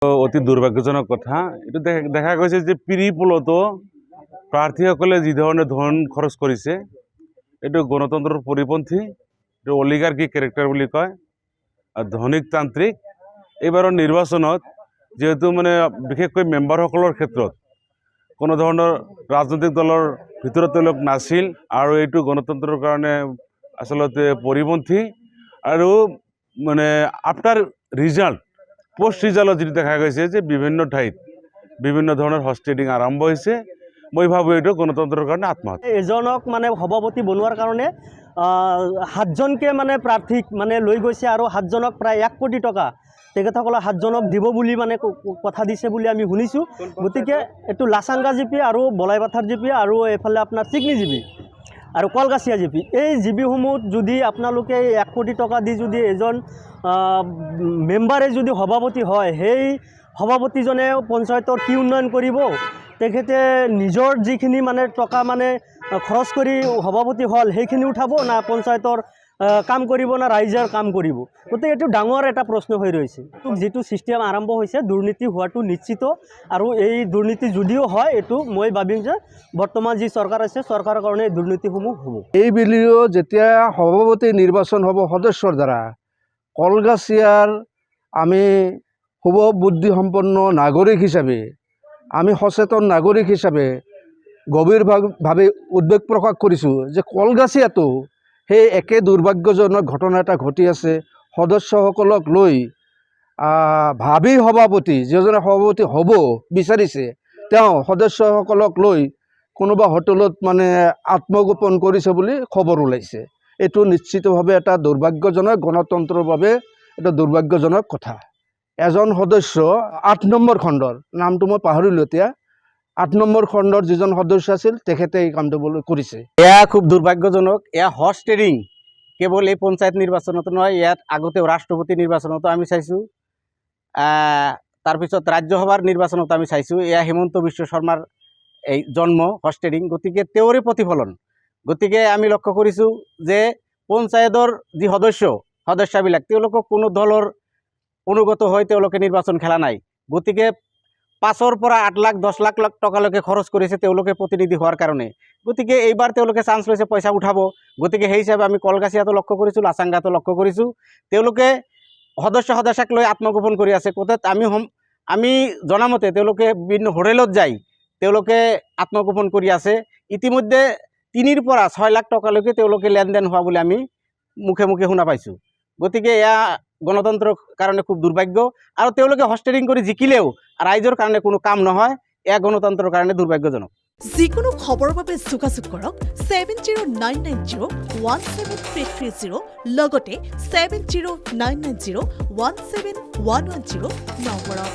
অতি দুৰ্ভাগ্যজনক কথা। এটা দেখা গৈছে যে পিৰিপলতো প্ৰাৰ্থীসকলে যি ধৰণে ধন খৰচ কৰিছে এইটো গণতন্ত্ৰৰ পৰিপন্থী, এইটো অলিগাৰ্কি কেৰেক্টাৰ বুলি কয় আৰু ধনিকতান্ত্ৰিক। এইবাৰৰ নিৰ্বাচনত যেহেতু মানে বিশেষকৈ মেম্বাৰসকলৰ ক্ষেত্ৰত কোনো ধৰণৰ ৰাজনৈতিক দলৰ ভিতৰত তেওঁলোক নাছিল আৰু এইটো গণতন্ত্ৰৰ কাৰণে আচলতে পৰিপন্থী। আৰু মানে আফটাৰ ৰিজাল্ট পোষ্ট ৰিজাল্টত যেটা দেখা গৈছে যে বিভিন্ন ঠাইত বিভিন্ন ধৰণৰ হৰ্চ ট্ৰেডিং আৰম্ভ হৈছে। মই ভাবোঁ এইটো গণতন্ত্ৰৰ কাৰণে আত্মহত্যা। এজনক মানে সভাপতি বনোৱাৰ কাৰণে 7জনকে মানে প্ৰাৰ্থীক মানে লৈ গৈছে আৰু 7জনক প্ৰায় 1 কোটি টকা তেখেতসকলে 7জনক দিব বুলি মানে কথা দিছে বুলি আমি শুনিছোঁ। গতিকে এইটো লাচাংগা জিপি আৰু বলাইপাথাৰ জিপি আৰু এইফালে আপোনাৰ চিগনি জিপি আৰু কলগাছিয়া জিপি, এই জিপিসমূহত যদি আপোনালোকে 1 কোটি টকা দি যদি এজন মেম্বাৰে যদি সভাপতি হয়, সেই সভাপতিজনে পঞ্চায়তৰ কি উন্নয়ন কৰিব? তেখেতে নিজৰ যিখিনি মানে টকা মানে খৰচ কৰি সভাপতি হ'ল সেইখিনি উঠাব না পঞ্চায়তৰ কাম কৰিব না ৰাইজৰ কাম কৰিব? গতিকে এইটো ডাঙৰ এটা প্ৰশ্ন হৈ ৰৈছে। যিটো ছিষ্টেম আৰম্ভ হৈছে দুৰ্নীতি হোৱাটো নিশ্চিত, আৰু এই দুৰ্নীতি যদিও হয় এইটো মই ভাবিম যে বৰ্তমান যি চৰকাৰ আছে চৰকাৰৰ কাৰণে এই দুৰ্নীতিসমূহ হ'ব। এই বিলিও যেতিয়া সভাপতি নিৰ্বাচন হ'ব সদস্যৰ দ্বাৰা, কলগাছিয়াৰ আমি শুভ বুদ্ধিসম্পন্ন নাগৰিক হিচাপে, আমি সচেতন নাগৰিক হিচাপে গভীৰভাৱে উদ্বেগ প্ৰকাশ কৰিছোঁ যে কলগাছিয়াতো সেই একে দুৰ্ভাগ্যজনক ঘটনা এটা ঘটি আছে। সদস্যসকলক লৈ ভাবি সভাপতি, যিজনে সভাপতি হ'ব বিচাৰিছে, তেওঁ সদস্যসকলক লৈ কোনোবা হোটেলত মানে আত্মগোপন কৰিছে বুলি খবৰ ওলাইছে। এইটো নিশ্চিতভাৱে এটা দুৰ্ভাগ্যজনক, গণতন্ত্ৰৰ বাবে এটা দুৰ্ভাগ্যজনক কথা। এজন সদস্য 8 নম্বৰ খণ্ডৰ, নামটো মই পাহৰিলোঁ এতিয়া, 8 নম্বৰ খণ্ডৰ যিজন সদস্য আছিল তেখেতে এই কামটো কৰিছে। এয়া খুব দুৰ্ভাগ্যজনক। এয়া হৰ্চ ট্ৰেডিং কেৱল এই পঞ্চায়ত নিৰ্বাচনতো নহয়, ইয়াত আগতেও ৰাষ্ট্ৰপতি নিৰ্বাচনতো আমি চাইছোঁ, তাৰপিছত ৰাজ্যসভাৰ নিৰ্বাচনতো আমি চাইছোঁ। এয়া হিমন্ত বিশ্ব শৰ্মাৰ এই জন্ম হৰ্চ ট্ৰেডিং, গতিকে তেওঁৰে প্ৰতিফলন। গতিকে আমি লক্ষ্য কৰিছোঁ যে পঞ্চায়তৰ যি সদস্যবিলাক তেওঁলোকক কোনো দলৰ অনুগত হৈ তেওঁলোকে নিৰ্বাচন খেলা নাই। গতিকে 5ৰ পৰা 8 লাখ 10 লাখ টকালৈকে খৰচ কৰিছে তেওঁলোকে প্ৰতিনিধি হোৱাৰ কাৰণে। গতিকে এইবাৰ তেওঁলোকে চান্স লৈছে পইচা উঠাব। গতিকে সেই হিচাপে আমি কলগাছিয়াতো লক্ষ্য কৰিছোঁ, লাচাংগাতো লক্ষ্য কৰিছোঁ, তেওঁলোকে সদস্যক লৈ আত্মগোপন কৰি আছে। কোথাত আমি জনামতে তেওঁলোকে বিভিন্ন হোটেলত যায় তেওঁলোকে আত্মগোপন কৰি আছে। ইতিমধ্যে 3ৰ পৰা 6 লাখ টকালৈকে তেওঁলোকে লেনদেন হোৱা বুলি আমি মুখে মুখে শুনা পাইছোঁ। গতিকে এয়া গণতন্ত্ৰৰ কাৰণে খুব দুৰ্ভাগ্য, আৰু তেওঁলোকে হৰ্চ ট্ৰেডিং কৰি জিকিলেও ৰাইজৰ কাৰণে কোনো কাম নহয়। এয়া গণতন্ত্ৰৰ কাৰণে দুৰ্ভাগ্যজনক। যিকোনো খবৰৰ বাবে যোগাযোগ কৰক 7099017330 লগতে 7099017110 নম্বৰত।